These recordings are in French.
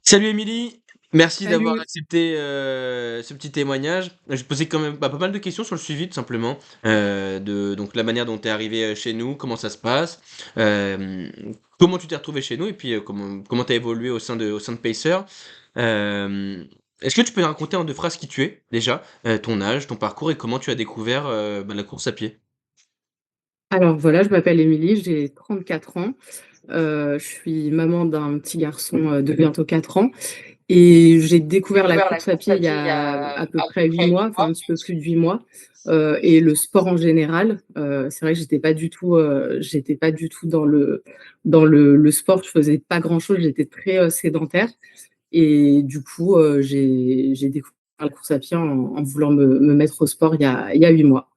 Salut Émilie, merci d'avoir Salut. accepté ce petit témoignage. Je vais te poser quand même pas mal de questions sur le suivi, tout simplement, de donc la manière dont tu es arrivé chez nous, comment ça se passe, euh, comment tu t'es retrouvé chez nous, et puis comment tu as évolué au sein de Pacer. Euh, Est-ce que tu peux nous raconter en deux phrases qui tu es déjà, ton âge, ton parcours et comment tu as découvert la course à pied? Alors voilà, je m'appelle Émilie, j'ai 34 ans. Je suis maman d'un petit garçon de bientôt 4 ans et j'ai découvert la course à pied il y a à peu près 8 mois, enfin un petit peu plus de 8 mois, et le sport en général. C'est vrai que j'étais pas du tout dans le sport, je faisais pas grand-chose, j'étais très, sédentaire et du coup, j'ai découvert la course à pied en voulant me mettre au sport il y a 8 mois.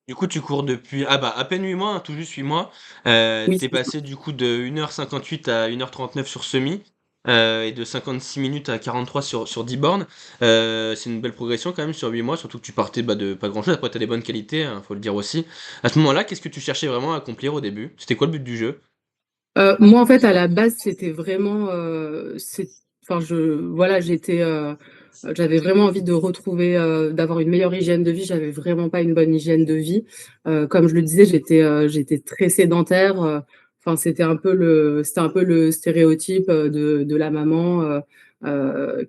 Du coup, tu cours depuis à peine 8 mois, hein, tout juste 8 mois. Oui, Tu c'est ça. passé du coup de 1h58 à 1h39 sur semi, et de 56 minutes à 43 sur 10 bornes. C'est une belle progression quand même sur 8 mois, surtout que tu partais de pas grand-chose. Après, tu as des bonnes qualités, hein, faut le dire aussi. À ce moment-là, qu'est-ce que tu cherchais vraiment à accomplir au début? C'était quoi le but du jeu? Moi, en fait, à la base, c'était vraiment, enfin, voilà, j'avais vraiment envie de retrouver, d'avoir une meilleure hygiène de vie. J'avais vraiment pas une bonne hygiène de vie. Comme je le disais, j'étais très sédentaire. Enfin, c'était un peu le stéréotype de la maman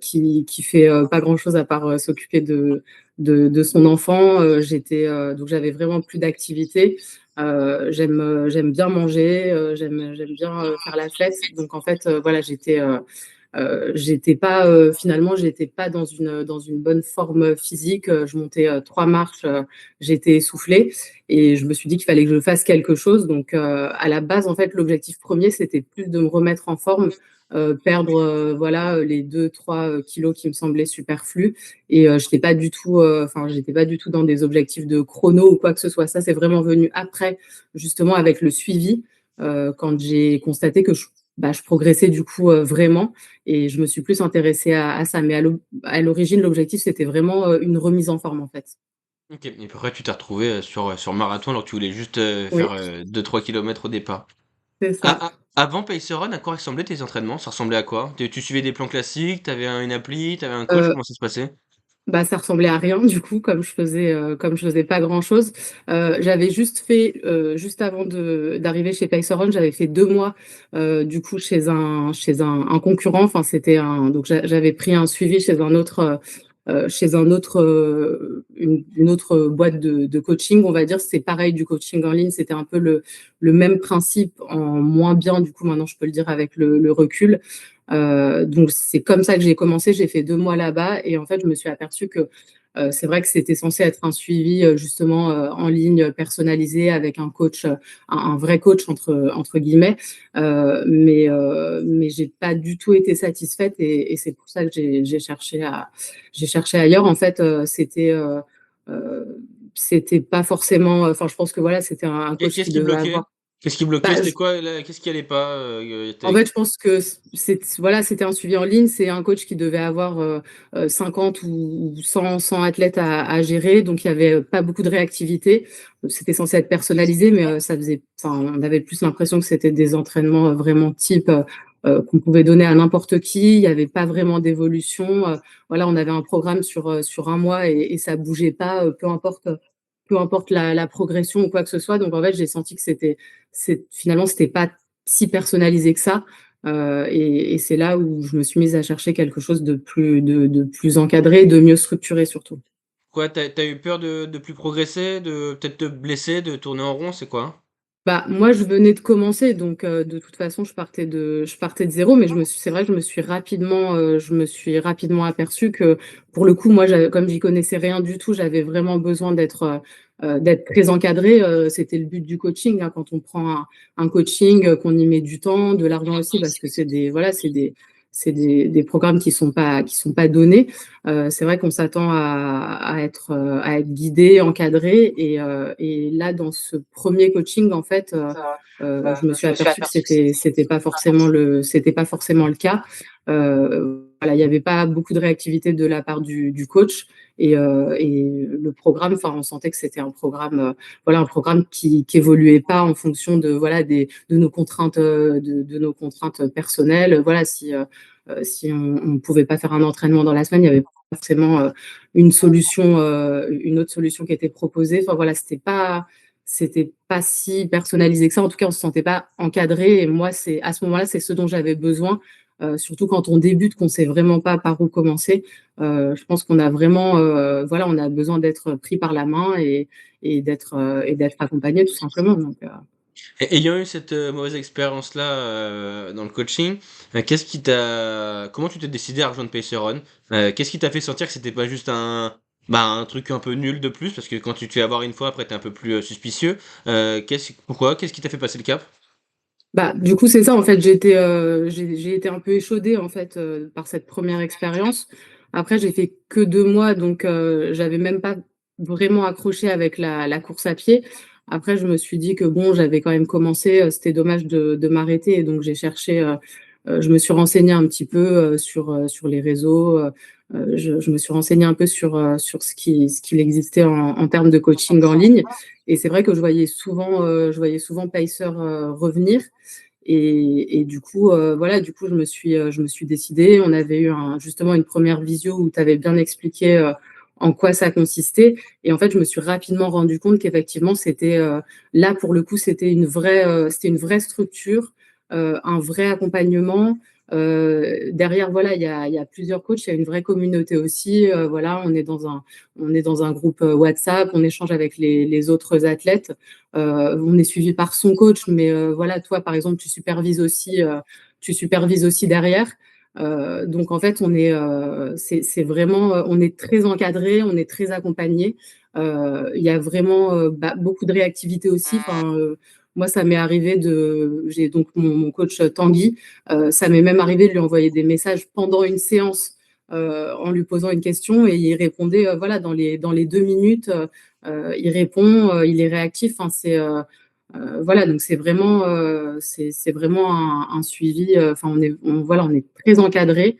qui fait pas grand-chose à part s'occuper de son enfant. Donc, j'avais vraiment plus d'activité. J'aime bien manger, j'aime bien faire la fête. Donc en fait, voilà, j'étais pas finalement, j'étais pas dans une bonne forme physique. Je montais 3 marches, j'étais essoufflée et je me suis dit qu'il fallait que je fasse quelque chose. Donc à la base, en fait, l'objectif premier, c'était plus de me remettre en forme, perdre, voilà, les 2-3 kilos qui me semblaient superflus et j'étais pas du tout dans des objectifs de chrono ou quoi que ce soit. Ça, c'est vraiment venu après, justement avec le suivi, quand j'ai constaté que je progressais du coup, vraiment et je me suis plus intéressée à ça. Mais à l'origine, l'objectif, c'était vraiment, une remise en forme, en fait. Ok, et puis après, tu t'es retrouvé sur marathon alors que tu voulais juste faire Oui, 2-3 kilomètres au départ. c'est ça. Avant Pacer Run, à quoi ressemblaient tes entraînements? Ça ressemblait à quoi? Tu suivais des plans classiques, t'avais une appli, t'avais un coach, Heu, comment ça se passait? Bah, ça ressemblait à rien du coup, comme je faisais pas grand-chose. J'avais juste fait, juste avant de d'arriver chez Pacerone, j'avais fait 2 mois, du coup chez un concurrent. Enfin, donc j'avais pris un suivi chez un autre, une autre boîte de coaching, on va dire. C'est pareil, du coaching en ligne, c'était un peu le même principe en moins bien, du coup, maintenant je peux le dire avec le recul. Donc c'est comme ça que j'ai commencé. J'ai fait 2 mois là-bas et en fait, je me suis aperçue que, c'est vrai que c'était censé être un suivi, justement, en ligne, personnalisé avec un coach, un «vrai coach» entre guillemets, mais j'ai pas du tout été satisfaite et c'est pour ça que j'ai cherché ailleurs. En fait, heu, c'était pas forcément, enfin, je pense que voilà, c'était un Qu'est coach qu'est-ce qui qui devait bloquait? avoir, Qu'est-ce qui bloquait? bah, C'était quoi qu'est-ce qui allait pas, en fait, je pense que voilà, c'était un suivi en ligne. C'est un coach qui devait avoir 50 ou 100 athlètes à gérer, donc il y avait pas beaucoup de réactivité. C'était censé être personnalisé, mais enfin, on avait plus l'impression que c'était des entraînements vraiment type, qu'on pouvait donner à n'importe qui. Il y avait pas vraiment d'évolution. Voilà, on avait un programme sur un mois et ça bougeait pas, peu importe la progression ou quoi que ce soit. Donc en fait, j'ai senti que finalement, c'était pas si personnalisé que ça, et c'est là où je me suis mise à chercher quelque chose de plus encadré, de mieux structuré surtout. Quoi, tu as eu peur de plus progresser, de peut-être te blesser, de tourner en rond, c'est quoi? Bah, moi, je venais de commencer, donc de toute façon, je partais de zéro, mais c'est vrai que je me suis rapidement aperçue que, pour le coup, moi, comme j'y connaissais rien du tout, j'avais vraiment besoin d'être très encadrée. C'était le but du coaching, hein. Quand on prend un coaching, qu'on y met du temps, de l'argent aussi, parce que c'est des programmes qui sont pas donnés. C'est vrai qu'on s'attend à être guidé, encadré et là, dans ce premier coaching, en fait, je me suis aperçue que c'était pas forcément le cas. Voilà, il y avait pas beaucoup de réactivité de la part du coach et le programme, enfin, on sentait que c'était un programme, voilà, un programme qui évoluait pas en fonction de, voilà, de nos contraintes, de nos contraintes personnelles. Voilà, si on pouvait pas faire un entraînement dans la semaine, il y avait pas forcément, une solution, une autre solution qui était proposée. Enfin voilà, c'était pas si personnalisé que ça. En tout cas, on se sentait pas encadré et moi, c'est à ce moment-là, c'est ce dont j'avais besoin, surtout quand on débute, qu'on sait vraiment pas par où commencer. Je pense qu'on a vraiment, voilà, on a besoin d'être pris par la main et d'être accompagné tout simplement donc Et ayant eu cette, mauvaise expérience-là, dans le coaching, qu'est-ce qui t'a comment tu t'es décidé à rejoindre Pacerone? Qu'est-ce qui t'a fait sentir que c'était pas juste un truc un peu nul de plus? Parce que quand tu te fais avoir une fois, après tu es un peu plus, suspicieux. Pourquoi? Qu'est-ce qui t'a fait passer le cap? bah, du coup, c'est ça, en fait, j'ai été un peu échaudée, en fait, par cette première expérience. Après, j'ai fait que 2 mois, donc j'avais même pas vraiment accroché avec la course à pied. Après, je me suis dit que bon, j'avais quand même commencé, c'était dommage de m'arrêter et donc j'ai cherché, je me suis renseignée un petit peu, sur les réseaux, je me suis renseignée un peu sur ce qu'il existait en termes de coaching en ligne et c'est vrai que je voyais souvent Pacer, revenir et du coup, voilà, du coup, je me suis décidée. On avait eu justement une première visio où tu avais bien expliqué, en quoi ça consistait et en fait, je me suis rapidement rendu compte qu'effectivement, là, pour le coup, c'était une vraie structure, un vrai accompagnement. Derrière, voilà, il y a plusieurs coachs, il y a une vraie communauté aussi, voilà, on est dans un groupe, WhatsApp, on échange avec les autres athlètes. On est suivi par son coach, mais voilà, toi, par exemple, tu supervises aussi derrière. Donc en fait, c'est vraiment, on est très encadré, on est très accompagné. Il y a vraiment beaucoup de réactivité aussi. Enfin, moi, ça m'est arrivé j'ai donc mon coach Tanguy, ça m'est même arrivé de lui envoyer des messages pendant une séance en lui posant une question et il répondait voilà, dans les 2 minutes. Il répond, il est réactif. Enfin, voilà, donc c'est vraiment un suivi. Enfin, voilà, on est très encadré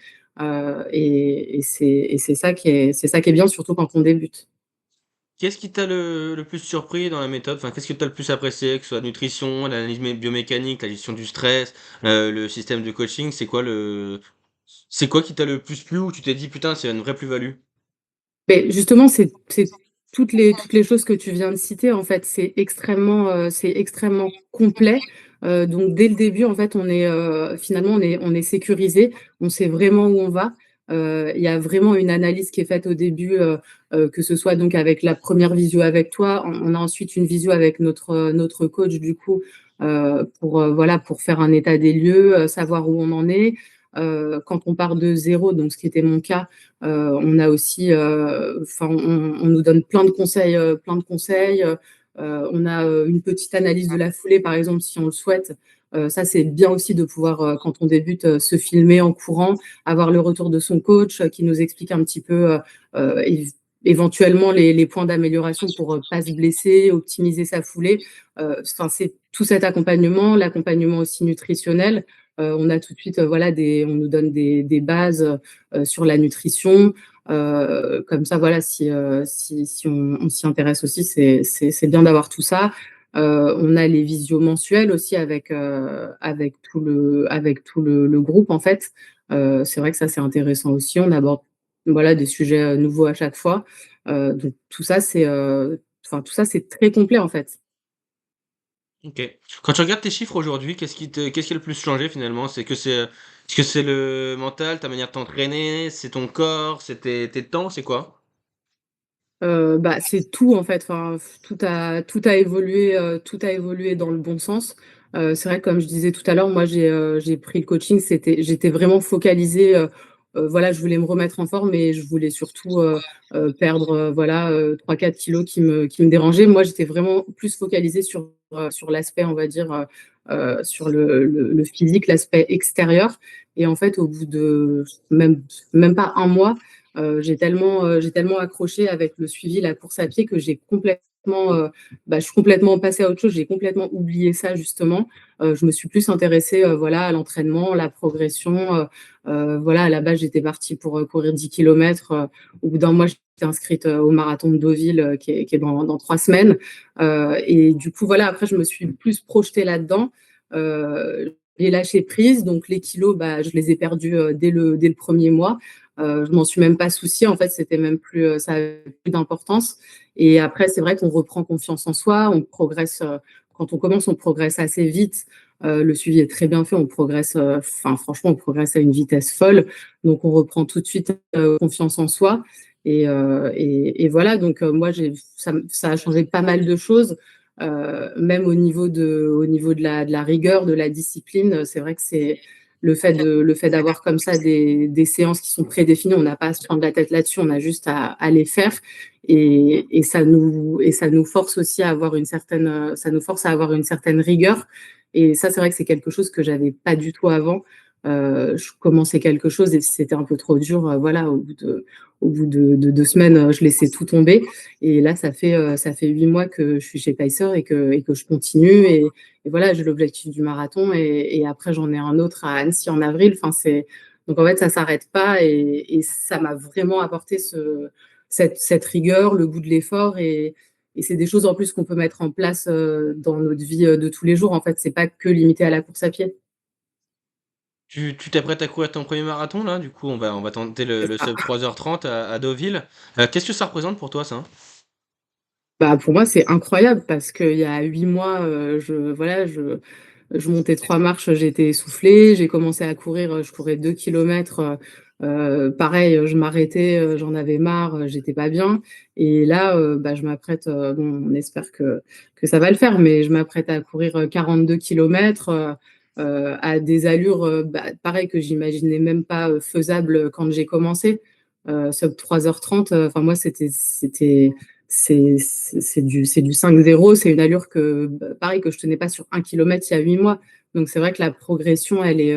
et c'est ça qui est bien, surtout quand on débute. Qu'est-ce qui t'a le plus surpris dans la méthode? Enfin, qu'est-ce que tu as le plus apprécié? Que ce soit la nutrition, l'analyse biomécanique, la gestion du stress, le système de coaching, c'est quoi qui t'a le plus plu où tu t'es dit: «Putain, c'est une vraie plus-value»? Mais justement, c'est toutes les choses que tu viens de citer, en fait, c'est extrêmement complet. Donc dès le début, en fait, finalement, on est sécurisé, on sait vraiment où on va. Il y a vraiment une analyse qui est faite au début, que ce soit donc avec la première visio avec toi. On a ensuite une visio avec notre coach, du coup, voilà, pour faire un état des lieux, savoir où on en est. Quand on part de zéro, donc ce qui était mon cas, on a aussi, enfin, on nous donne plein de conseils, plein de conseils. On a une petite analyse de la foulée, par exemple, si on le souhaite. Ça, c'est bien aussi de pouvoir, quand on débute, se filmer en courant, avoir le retour de son coach qui nous explique un petit peu, éventuellement les points d'amélioration pour pas se blesser, optimiser sa foulée. Enfin, c'est tout cet accompagnement, l'accompagnement aussi nutritionnel. On a tout de suite, voilà, on nous donne des bases sur la nutrition. Comme ça, voilà, si on s'y intéresse aussi, c'est bien d'avoir tout ça. On a les visios mensuels aussi avec tout le groupe, en fait. C'est vrai que ça, c'est intéressant aussi. On aborde, voilà, des sujets nouveaux à chaque fois. Donc tout ça, c'est très complet, en fait. OK. Quand tu regardes tes chiffres aujourd'hui, qu'est-ce qui a le plus changé finalement? Est-ce que c'est le mental, ta manière de t'entraîner, c'est ton corps, c'est tes temps, c'est quoi? Bah, c'est tout en fait, enfin, tout a évolué dans le bon sens. C'est vrai que comme je disais tout à l'heure, moi j'ai pris le coaching, j'étais vraiment focalisée, voilà, je voulais me remettre en forme et je voulais surtout, perdre, voilà, 3-4 kilogrammes qui me dérangeaient. Moi, j'étais vraiment plus focalisée sur l'aspect, on va dire, sur le physique, l'aspect extérieur et en fait, au bout de même pas un mois, j'ai tellement accroché avec le suivi, la course à pied que j'ai complètement je suis complètement passée à autre chose, j'ai complètement oublié ça justement. Je me suis plus intéressée, voilà, à l'entraînement, la progression, voilà, à la base, j'étais partie pour, courir 10 kilomètres, au bout d'un mois, j'étais inscrite, au marathon de Deauville, qui est dans 3 semaines, et du coup, voilà, après je me suis plus projetée là-dedans. J'ai lâché prise, donc les kilos, je les ai perdus, dès le 1er mois. Je m'en suis même pas souciée, en fait, c'était même plus, ça avait plus d'importance. Et après, c'est vrai qu'on reprend confiance en soi, on progresse, quand on commence, on progresse assez vite. Le suivi est très bien fait, on progresse, enfin franchement, on progresse à une vitesse folle. Donc on reprend tout de suite, confiance en soi. Et voilà, donc moi, ça a changé pas mal de choses, même au niveau de la rigueur, de la discipline. C'est vrai que c'est le fait d'avoir comme ça des séances qui sont prédéfinies, on n'a pas à se prendre la tête là-dessus, on a juste à les faire. Et ça nous force aussi à avoir une certaine, ça nous force à avoir une certaine rigueur. Et ça, c'est vrai que c'est quelque chose que j'avais pas du tout avant. Je commençais quelque chose et si c'était un peu trop dur, voilà, au bout de 2 semaines, je laissais tout tomber. Et là, ça fait 8 mois que je suis chez Pacer et que je continue. Et voilà, j'ai l'objectif du marathon et après, j'en ai un autre à Annecy en avril. Enfin, donc en fait, ça s'arrête pas et ça m'a vraiment apporté cette rigueur, le goût de l'effort et c'est des choses en plus qu'on peut mettre en place dans notre vie de tous les jours. En fait, c'est pas que limité à la course à pied. Tu t'apprêtes à courir ton premier marathon là, du coup on va tenter le, C'est le ça. sub 3h30 à Deauville. Qu'est-ce que ça représente pour toi ça? Pour moi, c'est incroyable parce qu'il y a 8 mois, voilà, je montais 3 marches, j'étais essoufflée. J'ai commencé à courir, je courais 2 kilomètres. Pareil, je m'arrêtais, j'en avais marre, j'étais pas bien. Et là, je m'apprête, bon, on espère que ça va le faire, mais je m'apprête à courir 42 kilomètres à des allures, pareil, que j'imaginais même pas faisables quand j'ai commencé. Sub 3h30, enfin, moi, c'est du 5-0, c'est une allure pareil, que je tenais pas sur 1 kilomètre il y a 8 mois. Donc c'est vrai que la progression, elle est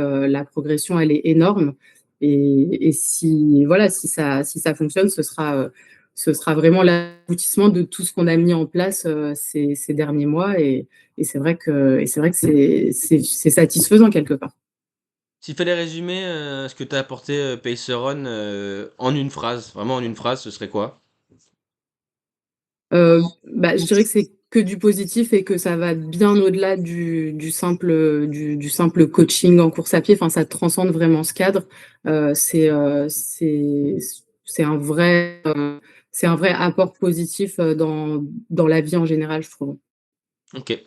énorme. Et si, voilà, si ça fonctionne, ce sera vraiment l'aboutissement de tout ce qu'on a mis en place ces derniers mois. Et c'est vrai que c'est satisfaisant quelque part. S'il fallait résumer ce que t'as apporté Paceron en une phrase, vraiment en une phrase, ce serait quoi? Je dirais que c'est que du positif et que ça va bien au-delà du simple coaching en course à pied. Enfin, ça transcende vraiment ce cadre. C'est un vrai apport positif dans la vie en général, je trouve. OK.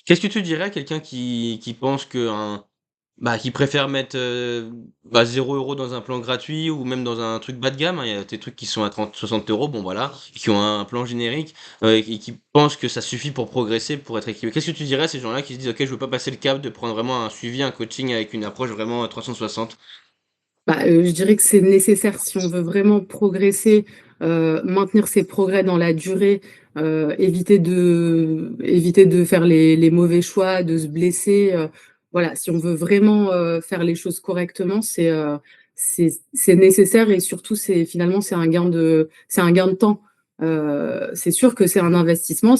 Qu'est-ce que tu dirais à quelqu'un qui pense qui préfère mettre 0 € dans un plan gratuit ou même dans un truc bas de gamme, hein, il y a des trucs qui sont à 30-60 €, bon voilà, qui ont un plan générique, et qui pensent que ça suffit pour progresser, pour être équilibré. Qu'est-ce que tu dirais à ces gens-là qui se disent: «OK, je veux pas passer le cap de prendre vraiment un suivi, un coaching avec une approche vraiment 360»? Je dirais que c'est nécessaire si on veut vraiment progresser, maintenir ses progrès dans la durée, éviter de faire les mauvais choix, de se blesser, voilà, si on veut vraiment, faire les choses correctement, c'est nécessaire et surtout finalement c'est un gain de temps. C'est sûr que c'est un investissement,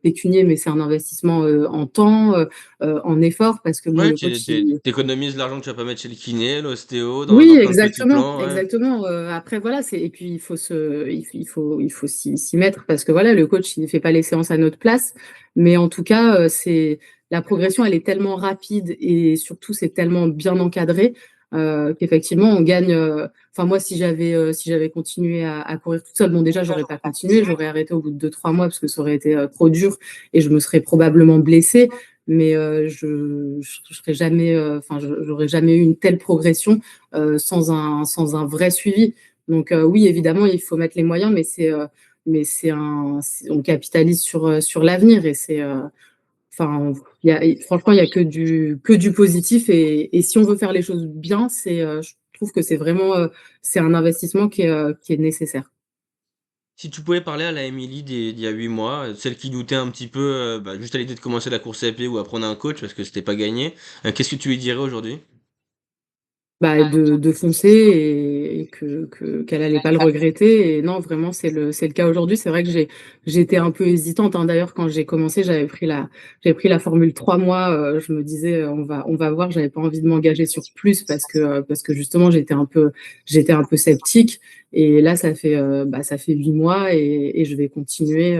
pécunier, mais c'est un investissement, en temps, en effort parce que bon, Ouais, le tu coach il. économises l'argent que tu vas pas mettre chez le kiné, l'ostéo, dans Oui, plein de petits exactement, plans, ouais. exactement, après voilà, et puis il faut s'y mettre parce que voilà, le coach, il ne fait pas les séances à notre place. Mais en tout cas, c'est la progression, elle est tellement rapide et surtout, c'est tellement bien encadré, qu'effectivement on gagne, enfin moi, si j'avais continué à courir toute seule, bon déjà, j'aurais pas continué, j'aurais arrêté au bout de 2-3 mois parce que ça aurait été, trop dur et je me serais probablement blessée. Mais, je serais jamais, enfin, j'aurais jamais eu une telle progression sans un vrai suivi. Donc oui, évidemment, il faut mettre les moyens, mais on capitalise sur l'avenir et enfin, franchement, il y a que du positif et si on veut faire les choses bien, je trouve que c'est un investissement qui est nécessaire. Si tu pouvais parler à la Emily d'il y a 8 mois, celle qui doutait un petit peu, juste à l'idée de commencer la course à pied ou à prendre un coach parce que c'était pas gagné, qu'est-ce que tu lui dirais aujourd'hui? De foncer et qu'elle allait pas le regretter et non, vraiment, c'est le cas aujourd'hui. C'est vrai que j'étais un peu hésitante, hein. D'ailleurs, quand j'ai commencé, j'avais pris la formule 3 mois, je me disais: On va voir». J'avais pas envie de m'engager sur plus parce que justement, j'étais un peu sceptique et là, ça fait 8 mois et je vais continuer,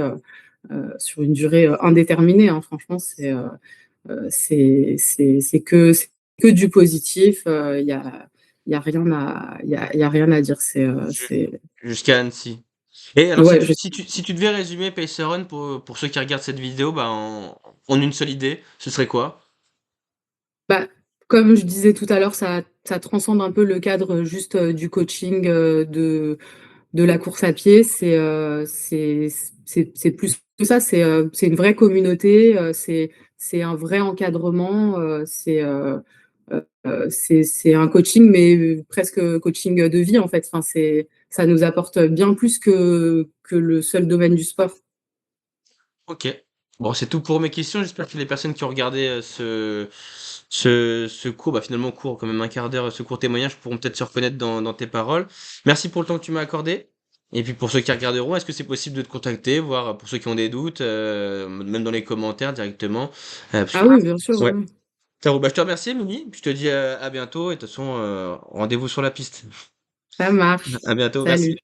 sur une durée, indéterminée, hein. Franchement, c'est que du positif, il y a rien à dire. Ju jusqu'à Annecy. Et alors Ouais, je si tu devais résumer Pacer Run pour ceux qui regardent cette vidéo, bah, en une seule idée, ce serait quoi? bah, comme je disais tout à l'heure, ça transcende un peu le cadre, juste, du coaching, de la course à pied. C'est plus que ça, c'est une vraie communauté, c'est un vrai encadrement, c'est un coaching, mais presque coaching de vie, en fait. Enfin, ça nous apporte bien plus que le seul domaine du sport. OK. Bon, c'est tout pour mes questions. J'espère que les personnes qui ont regardé, ce court, bah, finalement court, quand même un quart d'heure, ce court témoignage pourront peut-être se reconnaître dans tes paroles. Merci pour le temps que tu m'as accordé et puis pour ceux qui regarderont, est-ce que c'est possible de te contacter, voir pour ceux qui ont des doutes, même dans les commentaires directement? Parce Ah que oui, bien sûr, ouais, oui. ça roule. Bah, je te remercie Émilie, puis je te dis, à bientôt et de toute façon, rendez-vous sur la piste. Ça marche. À bientôt, merci. Salut.